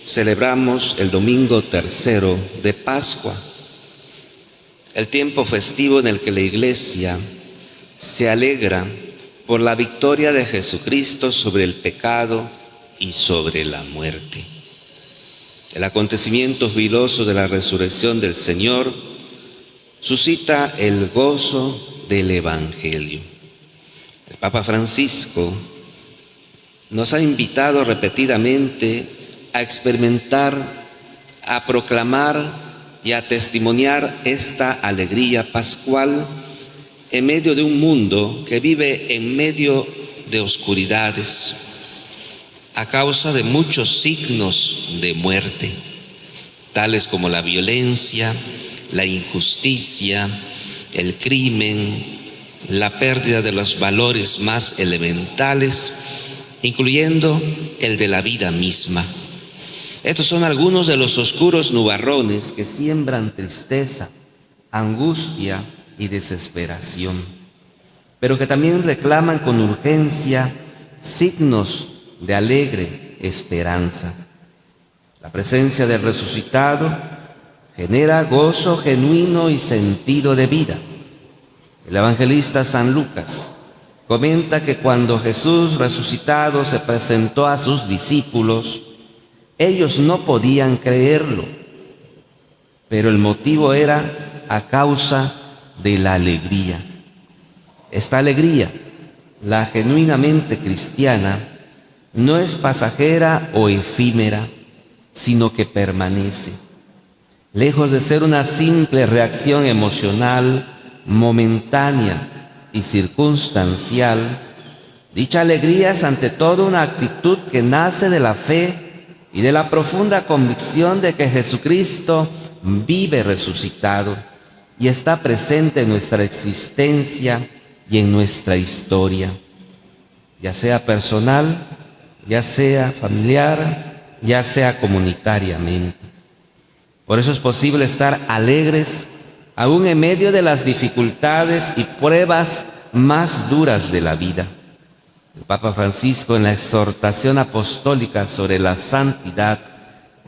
celebramos el domingo tercero de Pascua, el tiempo festivo en el que la Iglesia se alegra por la victoria de Jesucristo sobre el pecado y sobre la muerte. El acontecimiento jubiloso de la resurrección del Señor suscita el gozo del Evangelio. El Papa Francisco nos ha invitado repetidamente a experimentar, a proclamar y a testimoniar esta alegría pascual en medio de un mundo que vive en medio de oscuridades a causa de muchos signos de muerte, tales como la violencia, la injusticia, el crimen, la pérdida de los valores más elementales, incluyendo el de la vida misma. Estos son algunos de los oscuros nubarrones que siembran tristeza, angustia y desesperación, pero que también reclaman con urgencia signos de alegre esperanza. La presencia del resucitado genera gozo genuino y sentido de vida. El evangelista San Lucas comenta que cuando Jesús resucitado se presentó a sus discípulos, ellos no podían creerlo, pero el motivo era a causa de la alegría. Esta alegría, la genuinamente cristiana, no es pasajera o efímera, sino que permanece. Lejos de ser una simple reacción emocional, momentánea y circunstancial, dicha alegría es ante todo una actitud que nace de la fe y de la profunda convicción de que Jesucristo vive resucitado y está presente en nuestra existencia y en nuestra historia, ya sea personal, ya sea familiar, ya sea comunitariamente. Por eso es posible estar alegres aún en medio de las dificultades y pruebas más duras de la vida. El Papa Francisco, en la exhortación apostólica sobre la santidad,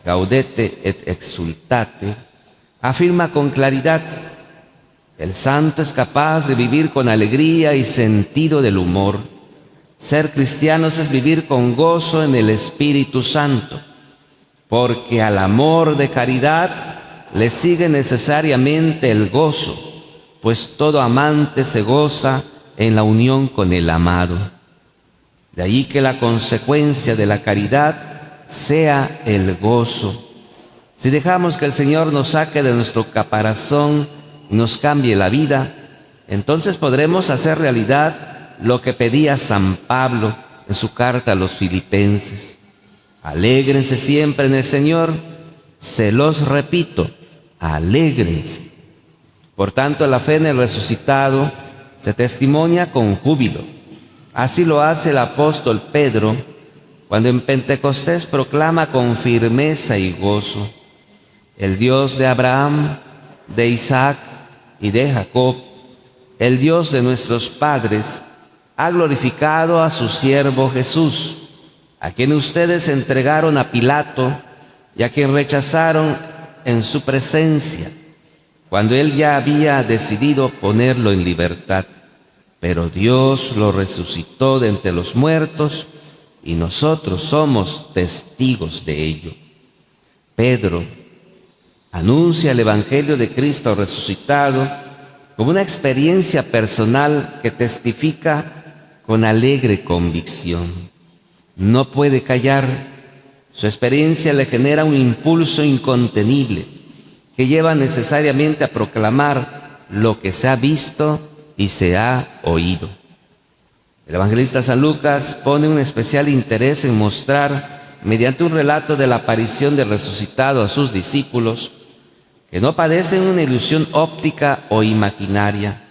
Gaudete et Exsultate, afirma con claridad: el santo es capaz de vivir con alegría y sentido del humor. Ser cristianos es vivir con gozo en el Espíritu Santo, porque al amor de caridad le sigue necesariamente el gozo, pues todo amante se goza en la unión con el amado. De ahí que la consecuencia de la caridad sea el gozo. Si dejamos que el Señor nos saque de nuestro caparazón y nos cambie la vida, entonces podremos hacer realidad lo que pedía San Pablo en su carta a los Filipenses: alégrense siempre en el Señor. Se los repito, alégrense. Por tanto, la fe en el resucitado se testimonia con júbilo. Así lo hace el apóstol Pedro cuando en Pentecostés proclama con firmeza y gozo: el Dios de Abraham, de Isaac y de Jacob, el Dios de nuestros padres, ha glorificado a su siervo Jesús, a quien ustedes entregaron a Pilato y a quien rechazaron en su presencia, cuando él ya había decidido ponerlo en libertad. Pero Dios lo resucitó de entre los muertos y nosotros somos testigos de ello. Pedro anuncia el Evangelio de Cristo resucitado como una experiencia personal que testifica con alegre convicción. No puede callar. Su experiencia le genera un impulso incontenible que lleva necesariamente a proclamar lo que se ha visto y se ha oído. El evangelista San Lucas pone un especial interés en mostrar, mediante un relato de la aparición del resucitado a sus discípulos, que no padecen una ilusión óptica o imaginaria.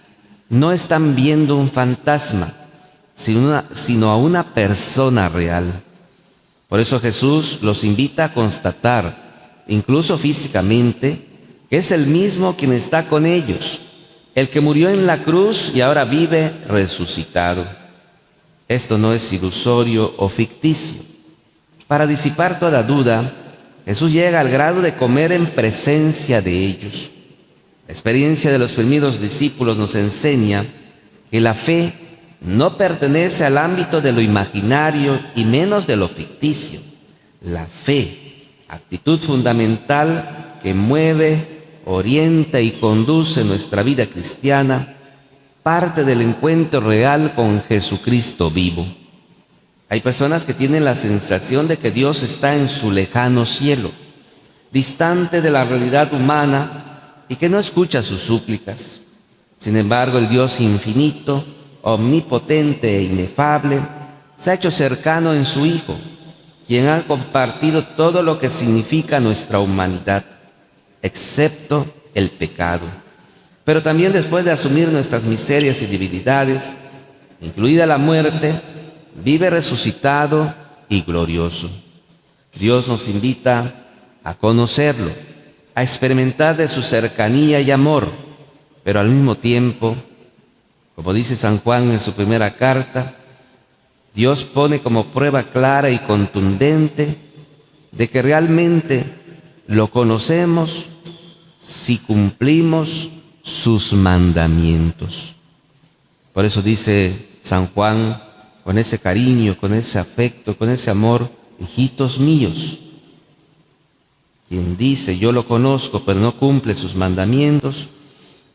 No están viendo un fantasma, sino a una persona real. Por eso Jesús los invita a constatar, incluso físicamente, que es el mismo quien está con ellos, el que murió en la cruz y ahora vive resucitado. Esto no es ilusorio o ficticio. Para disipar toda duda, Jesús llega al grado de comer en presencia de ellos. La experiencia de los primeros discípulos nos enseña que la fe no pertenece al ámbito de lo imaginario y menos de lo ficticio. La fe, actitud fundamental que mueve, orienta y conduce nuestra vida cristiana, parte del encuentro real con Jesucristo vivo. Hay personas que tienen la sensación de que Dios está en su lejano cielo, distante de la realidad humana y que no escucha sus súplicas. Sin embargo, el Dios infinito, omnipotente e inefable, se ha hecho cercano en su Hijo, quien ha compartido todo lo que significa nuestra humanidad, excepto el pecado. Pero también después de asumir nuestras miserias y debilidades, incluida la muerte, vive resucitado y glorioso. Dios nos invita a conocerlo, a experimentar de su cercanía y amor, pero al mismo tiempo, como dice San Juan en su primera carta, Dios pone como prueba clara y contundente de que realmente lo conocemos si cumplimos sus mandamientos. Por eso dice San Juan, con ese cariño, con ese afecto, con ese amor: hijitos míos, quien dice yo lo conozco pero no cumple sus mandamientos,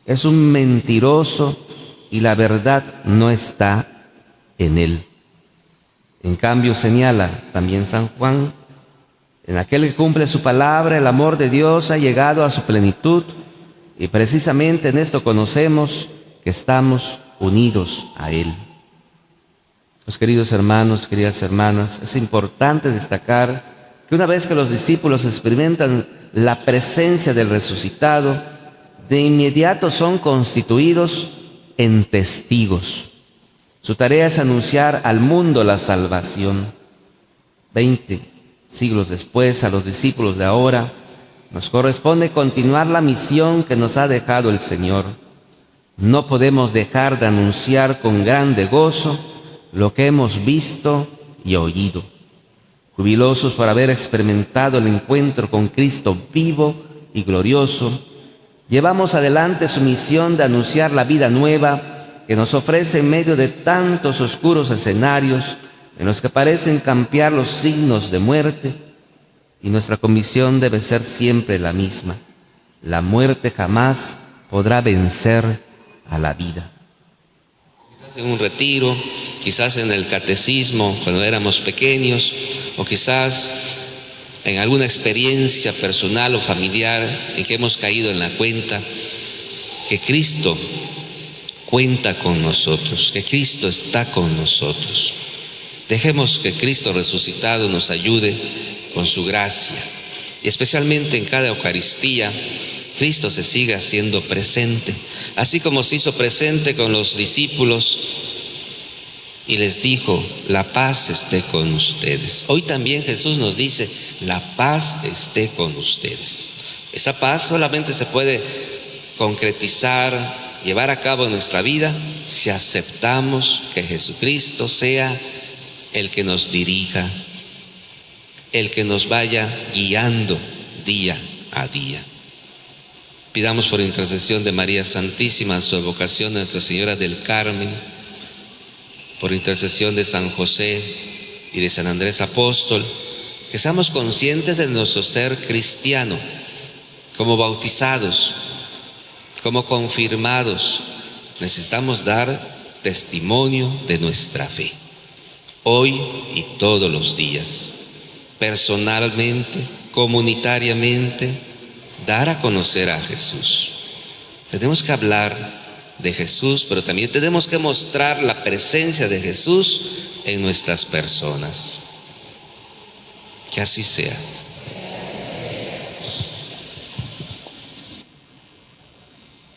es un mentiroso y la verdad no está en él. En cambio, señala también San Juan, en aquel que cumple su palabra, el amor de Dios ha llegado a su plenitud, y precisamente en esto conocemos que estamos unidos a Él. Los queridos hermanos, queridas hermanas, es importante destacar que una vez que los discípulos experimentan la presencia del resucitado, de inmediato son constituidos en testigos. Su tarea es anunciar al mundo la salvación. 20 siglos después, a los discípulos de ahora, nos corresponde continuar la misión que nos ha dejado el Señor. No podemos dejar de anunciar con grande gozo lo que hemos visto y oído. Jubilosos por haber experimentado el encuentro con Cristo vivo y glorioso, llevamos adelante su misión de anunciar la vida nueva que nos ofrece en medio de tantos oscuros escenarios en los que parecen campear los signos de muerte, y nuestra comisión debe ser siempre la misma: la muerte jamás podrá vencer a la vida. Quizás en un retiro, quizás en el catecismo cuando éramos pequeños, o quizás en alguna experiencia personal o familiar en que hemos caído en la cuenta que Cristo cuenta con nosotros, que Cristo está con nosotros. Dejemos que Cristo resucitado nos ayude con su gracia, y especialmente en cada Eucaristía Cristo se siga haciendo presente, así como se hizo presente con los discípulos y les dijo: la paz esté con ustedes. Hoy también Jesús nos dice: la paz esté con ustedes. Esa paz solamente se puede concretizar, llevar a cabo en nuestra vida, si aceptamos que Jesucristo sea el que nos dirija, el que nos vaya guiando día a día. Pidamos por intercesión de María Santísima, en su evocación a Nuestra Señora del Carmen, por intercesión de San José y de San Andrés Apóstol, que seamos conscientes de nuestro ser cristiano, como bautizados, como confirmados. Necesitamos dar testimonio de nuestra fe, hoy y todos los días, personalmente, comunitariamente, dar a conocer a Jesús. Tenemos que hablar de Jesús, pero también tenemos que mostrar la presencia de Jesús en nuestras personas. Que así sea.